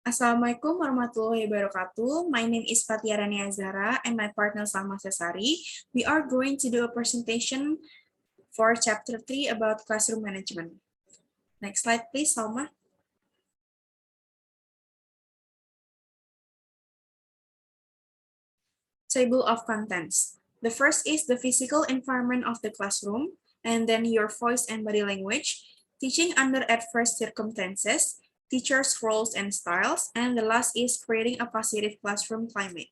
Assalamualaikum warahmatullahi wabarakatuh. My name is Fatia Rania Zara and my partner Salma Sesari. We are going to do a presentation for chapter 3 about classroom management. Next slide, please, Salma. Table of contents. The first is the physical environment of the classroom, and then your voice and body language, teaching under adverse circumstances, teachers' roles and styles, and the last is creating a positive classroom climate.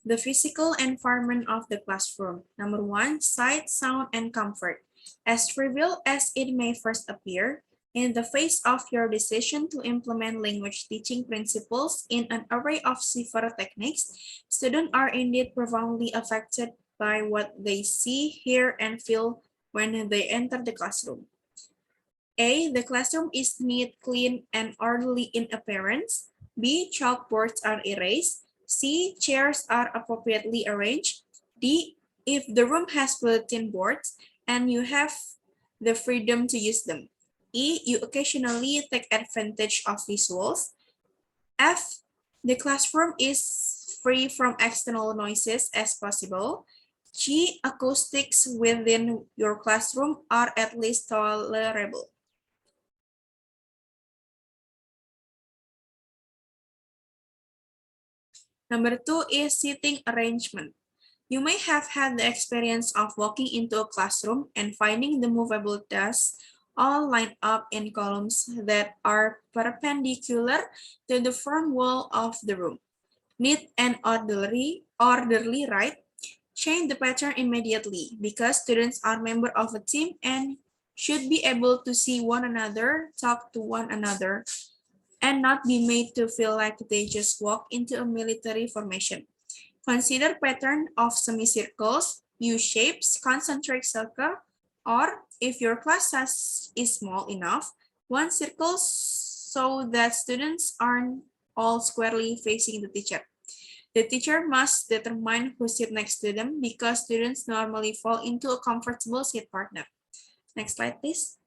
The physical environment of the classroom. Number 1, sight, sound, and comfort. As trivial as it may first appear, in the face of your decision to implement language teaching principles in an array of severe techniques, students are indeed profoundly affected by what they see, hear, and feel when they enter the classroom. A, the classroom is neat, clean, and orderly in appearance. B, chalkboards are erased. C, chairs are appropriately arranged. D, if the room has bulletin boards and you have the freedom to use them. E, you occasionally take advantage of visuals. F, the classroom is free from external noises as possible. G, acoustics within your classroom are at least tolerable. Number 2 is seating arrangement. You may have had the experience of walking into a classroom and finding the movable desks all lined up in columns that are perpendicular to the front wall of the room. Neat and orderly, right? Change the pattern immediately because students are members of a team and should be able to see one another, talk to one another, and not be made to feel like they just walk into a military formation. Consider pattern of semicircles, U-shapes, concentric circle, or if your class size is small enough, one circle so that students aren't all squarely facing the teacher. The teacher must determine who sits next to them because students normally fall into a comfortable seat partner. Next slide, please.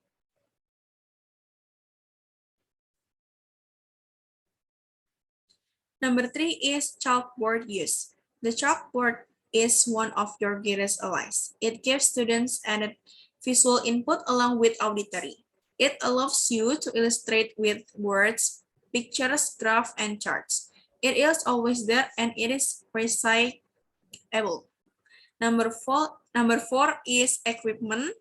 Number 3 is chalkboard use. The chalkboard is one of your greatest allies. It gives students added visual input along with auditory. It allows you to illustrate with words, pictures, graphs, and charts. It is always there and it is recyclable. Number four is equipment.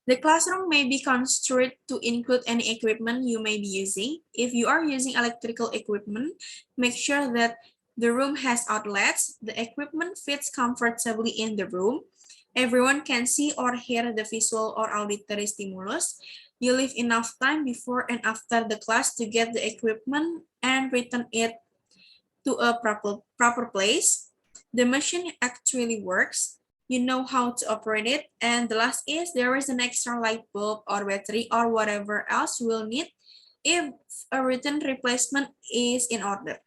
The classroom may be construed to include any equipment you may be using. If you are using electrical equipment, make sure that the room has outlets, the equipment fits comfortably in the room, everyone can see or hear the visual or auditory stimulus. You leave enough time before and after the class to get the equipment and return it to a proper place. The machine actually works. You know how to operate it. And the last is there is an extra light bulb or battery or whatever else you will need if a written replacement is in order.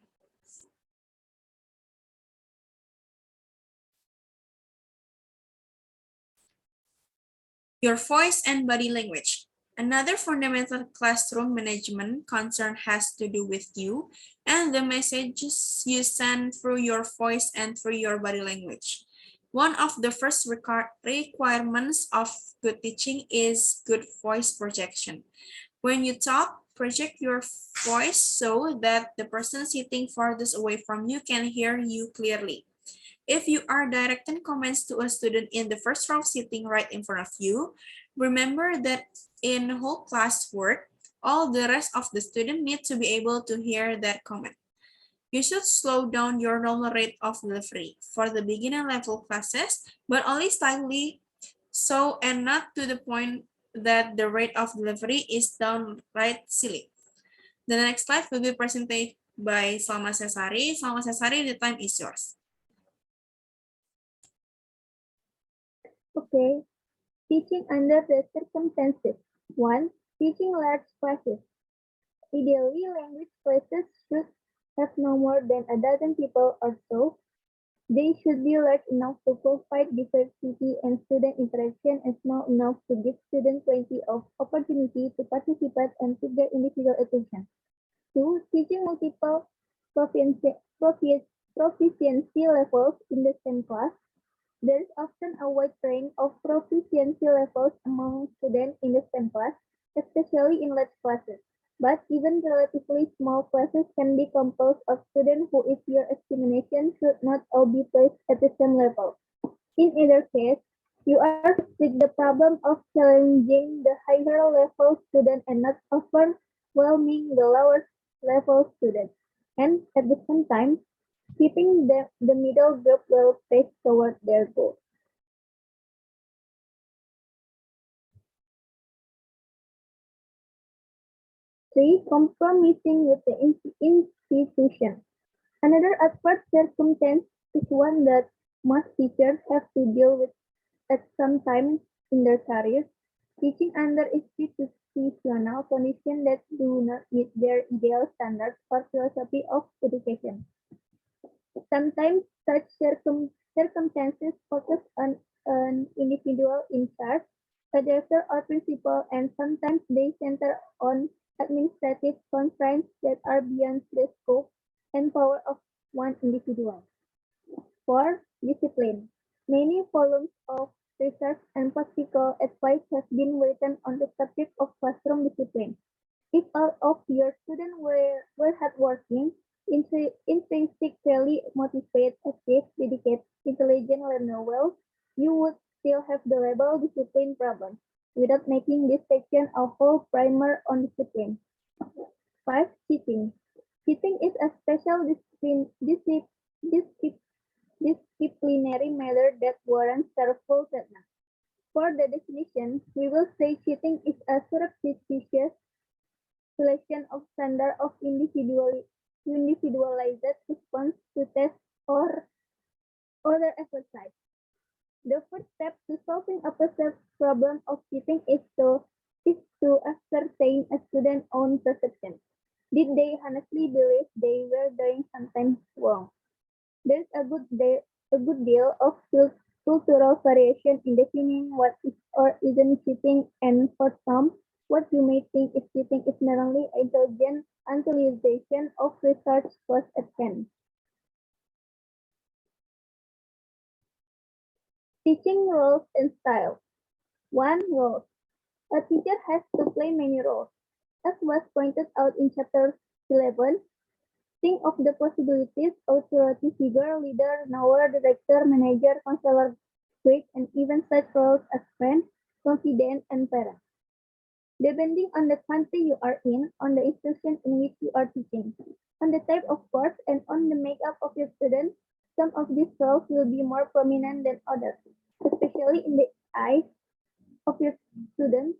Your voice and body language. Another fundamental classroom management concern has to do with you and the messages you send through your voice and through your body language. One of the first requirements of good teaching is good voice projection. When you talk, project your voice so that the person sitting farthest away from you can hear you clearly. If you are directing comments to a student in the first row sitting right in front of you, remember that in whole class work, all the rest of the student need to be able to hear that comment. You should slow down your normal rate of delivery for the beginner level classes, but only slightly so and not to the point that the rate of delivery is downright silly. The next slide will be presented by Salma Sesari. Salma Sesari, the time is yours. Okay, teaching under the circumstances. 1. Teaching large classes. Ideally, language classes should have no more than a dozen people or so. They should be large enough to provide diversity and student interaction and small enough to give students plenty of opportunity to participate and to get individual attention. 2. Teaching multiple proficiency, proficiency levels in the same class. There is often a wide range of proficiency levels among students in the same class, especially in large classes. But even relatively small classes can be composed of students who, if your estimation, should not all be placed at the same level. In either case, you are faced with the problem of challenging the higher level student and not overwhelming the lower level student. And at the same time, keeping the middle group well paced toward their goal. 3. Compromising with the institution. Another adverse circumstance is one that most teachers have to deal with at some time in their careers, teaching under institutional conditions that do not meet their ideal standards or philosophy of education. Sometimes such circumstances focus on an individual in charge, a director or principal, and sometimes they center on administrative constraints that are beyond the scope and power of one individual. 4. Discipline. Many volumes of research and practical advice have been written on the subject of classroom discipline. If all of your students were hardworking, intrinsically motivated, active, dedicated, intelligent learner well, you would still have the label discipline problem without making this section a whole primer on discipline. 5. Cheating. Cheating is a special disciplinary matter that warrants careful treatment. For the definition, we will say cheating is a surreptitious selection of standard of individualized response to tests or other exercise. The first step to solving a perceived problem of cheating is to ascertain a student's own perception. Did they honestly believe they were doing something wrong? There's a good deal of cultural variation in defining what is or isn't cheating, and for some, what you may think is cheating is not only intelligent utilization of research was at hand. Teaching roles and style. 1. Roles. A teacher has to play many roles. As was pointed out in chapter 11, think of the possibilities: authority figure, leader, knower, director, manager, counselor, guide, and even such roles as friend, confidant, and parent. Depending on the country you are in, on the institution in which you are teaching, on the type of course, and on the makeup of your students, some of these roles will be more prominent than others, especially in the eyes of your students.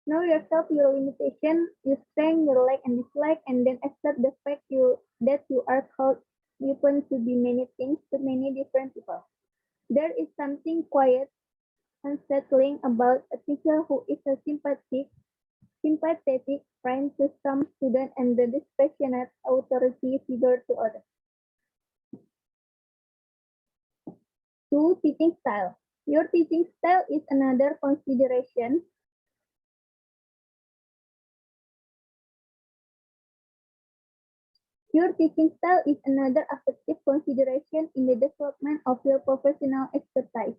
Know yourself, your limitation, your strength, your like and dislike, and then accept the fact that you are called upon to be many things to many different people. There is something quiet, unsettling about a teacher who is a sympathetic friend to some students and the dispassionate authority figure to others. 2. Teaching style. Your teaching style is another consideration. Your teaching style is another affective consideration in the development of your professional expertise.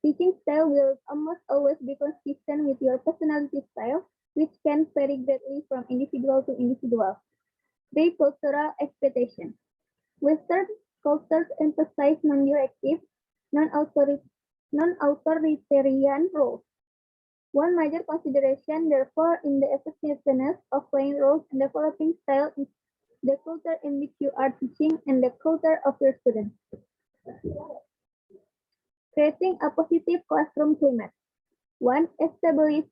Teaching style will almost always be consistent with your personality style, which can vary greatly from individual to individual. 3. Cultural expectation. Western cultures emphasize non-directive, non-authoritarian roles. One major consideration, therefore, in the effectiveness of playing roles and developing style is the culture in which you are teaching and the culture of your students. Creating a positive classroom climate. 1. Establish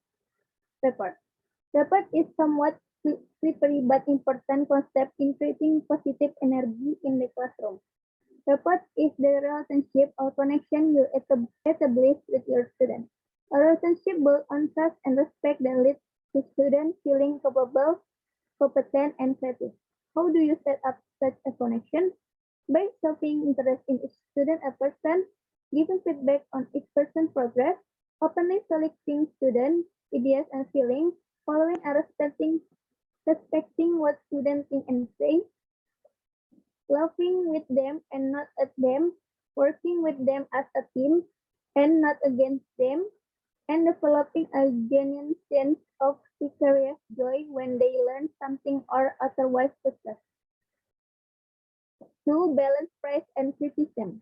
rapport. Rapport is somewhat slippery but important concept in creating positive energy in the classroom. Rapport is the relationship or connection you establish with your students. A relationship built on trust and respect that leads to students feeling capable, competent, and creative. How do you set up such a connection? By showing interest in each student a person, giving feedback on each person's progress, openly selecting student ideas and feelings, following and respecting what students think and say, laughing with them and not at them, working with them as a team and not against them, and developing a genuine sense of vicarious joy when they learn something or otherwise success. 2. Balance praise and criticism.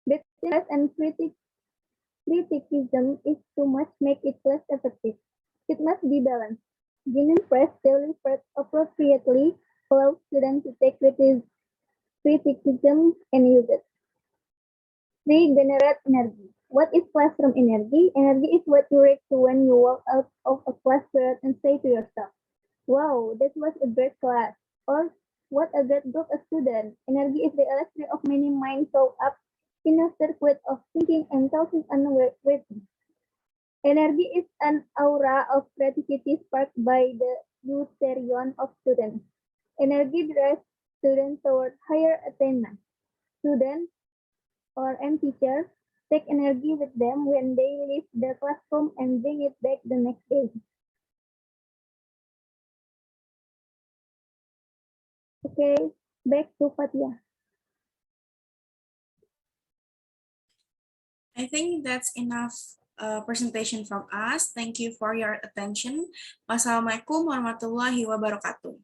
Between praise and criticism is too much make it less effective. It must be balanced. Genuine praise delivered appropriately allows students to take criticism and use it. 3. Generate energy. What is classroom energy? Energy is what you react to when you walk out of a class period and say to yourself, wow, that was a great class. Or what a great group of students. Energy is the electricity of many minds so up in a circuit of thinking and thousands unwavering. Energy is an aura of creativity sparked by the deuterion of students. Energy drives students toward higher attainment. Students or and teachers take energy with them when they leave the classroom and bring it back the next day. Okay, back to Fatia. I think that's enough presentation from us. Thank you for your attention. Wassalamualaikum warahmatullahi wabarakatuh.